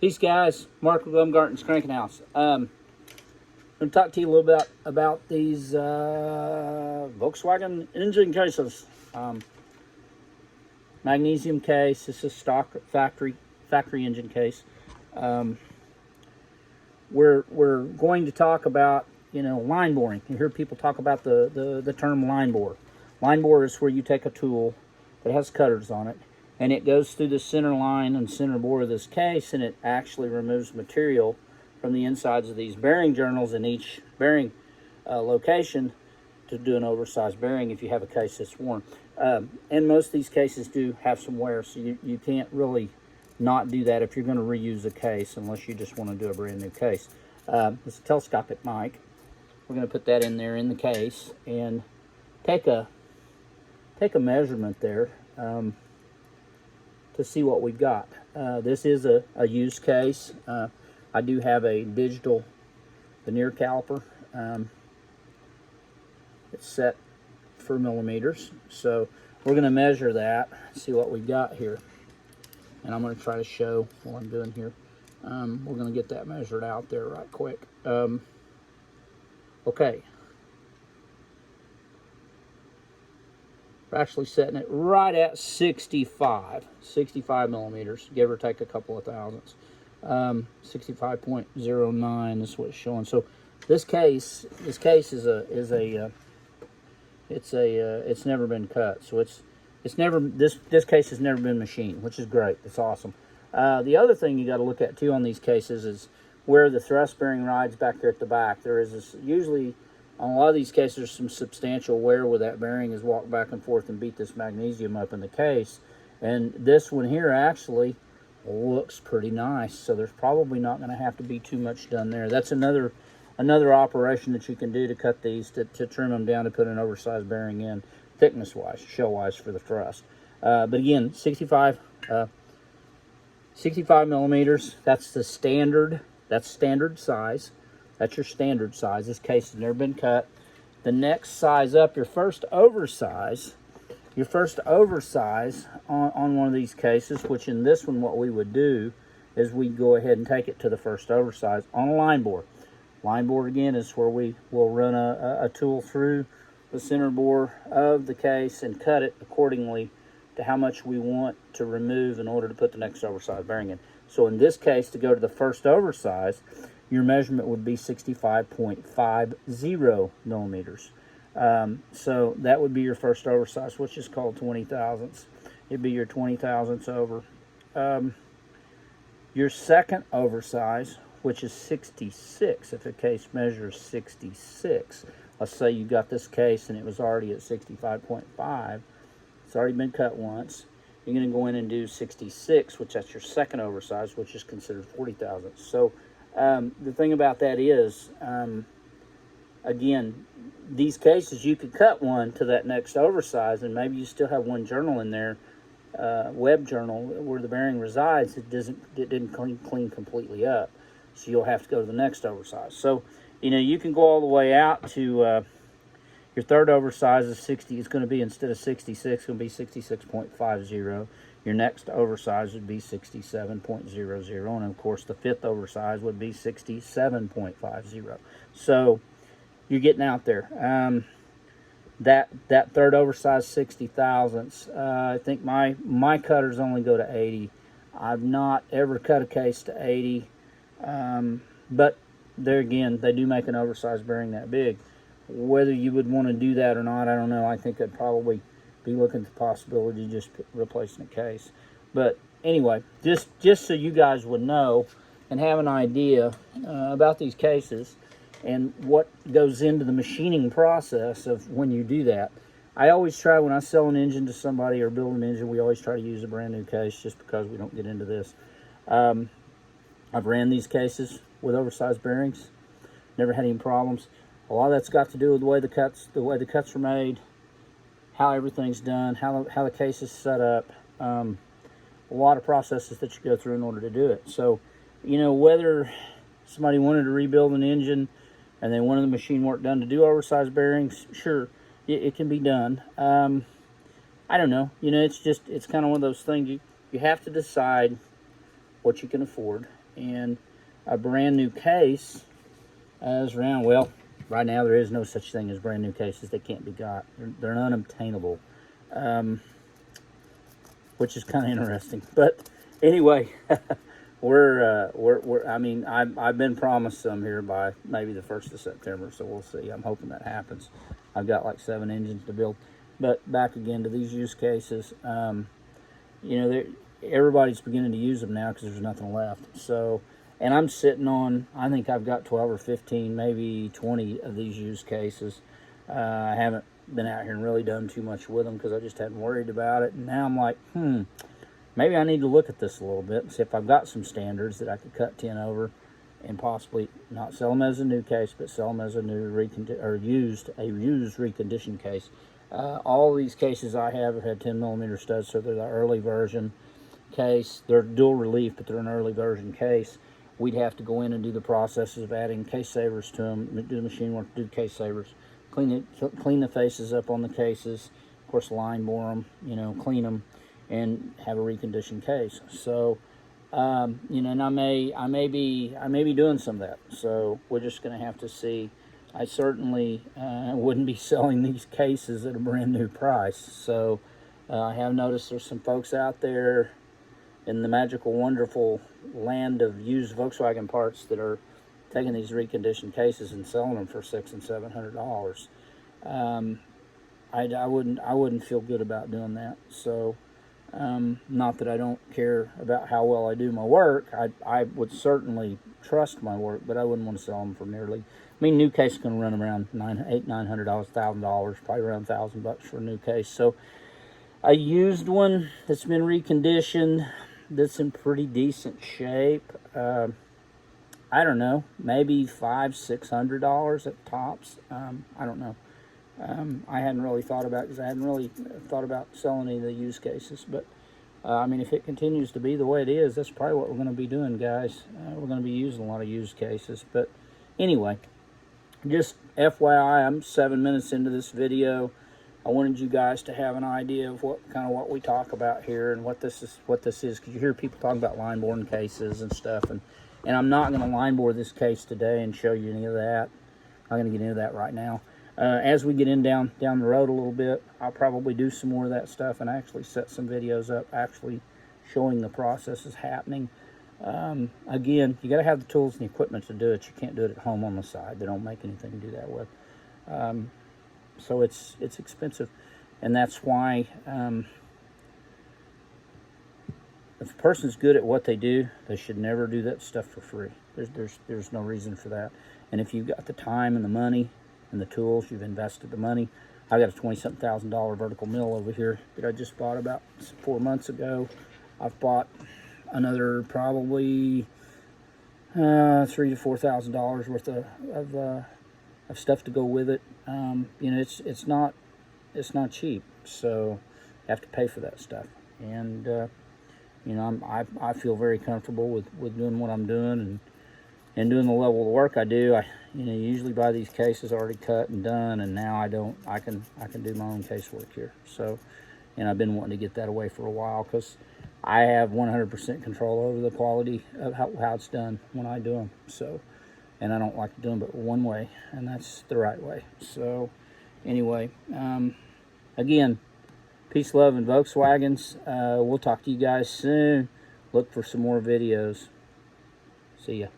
Peace, guys. Mark with Baumgarten's Cranking House. I'm going to talk to you a little bit about these Volkswagen engine cases. Magnesium case. This is stock factory engine case. We're going to talk about line boring. You hear people talk about the term line bore. Line bore is where you take a tool that has cutters on it, and it goes through the center line and center bore of this case, and it actually removes material from the insides of these bearing journals in each bearing location to do an oversized bearing if you have a case that's worn. And most of these cases do have some wear, so you can't really not do that if you're going to reuse a case, unless you just want to do a brand new case. It's a telescopic mic. We're going to put that in there in the case and take a measurement there to see what we've got. This is a used case. I do have a digital veneer caliper. It's set for millimeters, so we're going to measure that, see what we've got here, and I'm going to try to show what I'm doing here. We're going to get that measured out there right quick. Okay, we're actually setting it right at 65 millimeters, give or take a couple of thousandths. 65.09 is what it's showing. So this case is it's never been cut, so it's never, this case has never been machined, which is great. It's awesome. The other thing you got to look at too on these cases is where the thrust bearing rides back there at the back. There is this, usually on a lot of these cases, there's some substantial wear where that bearing has walked back and forth and beat this magnesium up in the case. And this one here actually looks pretty nice, so there's probably not going to have to be too much done there. That's another operation that you can do to cut these, to trim them down to put an oversized bearing in, thickness wise, shell wise, for the thrust. But again, 65 millimeters. That's the standard. That's standard size. That's your standard size. This case has never been cut. The next size up, your first oversize on one of these cases, which in this one what we would do is we go ahead and take it to the first oversize on a line bore. Line bore, again, is where we will run a tool through the center bore of the case and cut it accordingly to how much we want to remove in order to put the next oversized bearing in. So in this case, to go to the first oversize, your measurement would be 65.50 millimeters. So that would be your first oversize, which is called 20 thousandths. It'd be your 20 thousandths over. Your second oversize, which is 66, if a case measures 66. Let's say you got this case and it was already at 65.5. It's already been cut once. You're going to go in and do 66, which that's your second oversize, which is considered 40 thousandths. So the thing about that is, again, these cases, you could cut one to that next oversize, and maybe you still have one journal in there, web journal, where the bearing resides. It didn't clean completely up, so you'll have to go to the next oversize. So you can go all the way out to your third oversize is 60. It's going to be, instead of 66, it's going to be 66.50. Your next oversize would be 67.00, and of course the fifth oversize would be 67.50. So you're getting out there. That third oversize, 60 thousandths. I think my cutters only go to 80. I've not ever cut a case to 80, but there again, they do make an oversized bearing that big. Whether you would want to do that or not, I don't know. I think I'd probably be looking at the possibility of just replacing a case. But anyway, just so you guys would know and have an idea about these cases and what goes into the machining process of when you do that. I always try, when I sell an engine to somebody or build an engine, we always try to use a brand new case, just because we don't get into this. I've ran these cases with oversized bearings, never had any problems. A lot of that's got to do with the way the cuts are made, how everything's done, how the case is set up. A lot of processes that you go through in order to do it. So, whether somebody wanted to rebuild an engine and they wanted the machine work done to do oversized bearings, sure, it can be done. I don't know. It's kind of one of those things. You have to decide what you can afford, And a brand new case is around, well, right now there is no such thing as brand new cases. They can't be got. They're unobtainable, which is kind of interesting. But anyway, I mean, I've been promised some here by maybe the 1st of September, so we'll see. I'm hoping that happens. I've got like 7 engines to build. But back again to these use cases, you know, everybody's beginning to use them now because there's nothing left. So, and I'm sitting on, I think I've got 12 or 15, maybe 20 of these use cases. I haven't been out here and really done too much with them because I just hadn't worried about it. And now I'm like, maybe I need to look at this a little bit and see if I've got some standards that I could cut 10 over and possibly not sell them as a new case, but sell them as a new used reconditioned case. All these cases I have had 10 millimeter studs, so they're the early version case. They're dual relief, but they're an early version case. We'd have to go in and do the processes of adding case savers to them, do the machine work, do case savers, clean the faces up on the cases, of course line bore them, you know, clean them, and have a reconditioned case. So, you know, and I may be doing some of that. So we're just going to have to see. I certainly wouldn't be selling these cases at a brand new price. So I have noticed there's some folks out there in the magical, wonderful land of used Volkswagen parts that are taking these reconditioned cases and selling them for $600 and $700. I wouldn't feel good about doing that. So. Not that I don't care about how well I do my work. I would certainly trust my work, but I wouldn't want to sell them for nearly. I mean, new case is going to run around $900, $1,000, probably around $1,000 for a new case. So, a used one that's been reconditioned, that's in pretty decent shape. I don't know, maybe $500-$600 at tops. I don't know. I hadn't really thought about it because I hadn't really thought about selling any of the used cases. But, I mean, if it continues to be the way it is, that's probably what we're going to be doing, guys. We're going to be using a lot of used cases. But anyway, just FYI, I'm 7 minutes into this video. I wanted you guys to have an idea of what we talk about here and what this is. Because you hear people talking about line boring cases and stuff. And I'm not going to line bore this case today and show you any of that. I'm going to get into that right now. As we get down the road a little bit, I'll probably do some more of that stuff and actually set some videos up actually showing the processes happening. Again, you got to have the tools and the equipment to do it. You can't do it at home on the side. They don't make anything to do that with. So it's expensive, and that's why if a person's good at what they do, they should never do that stuff for free. There's no reason for that. And if you've got the time and the money and the tools, you've invested the money. I got a $20-something thousand vertical mill over here that I just bought about 4 months ago. I've bought another probably $3,000 to $4,000 worth of stuff to go with it. You know, it's not cheap, so you have to pay for that stuff. And you know, I feel very comfortable with doing what I'm doing and doing the level of work I do. You know, usually buy these cases already cut and done, and now I can do my own casework here. So, and I've been wanting to get that away for a while because I have 100% control over the quality of how it's done when I do them. So, and I don't like to do them but one way, and that's the right way. So, anyway, again, peace, love, and Volkswagens. We'll talk to you guys soon. Look for some more videos. See ya.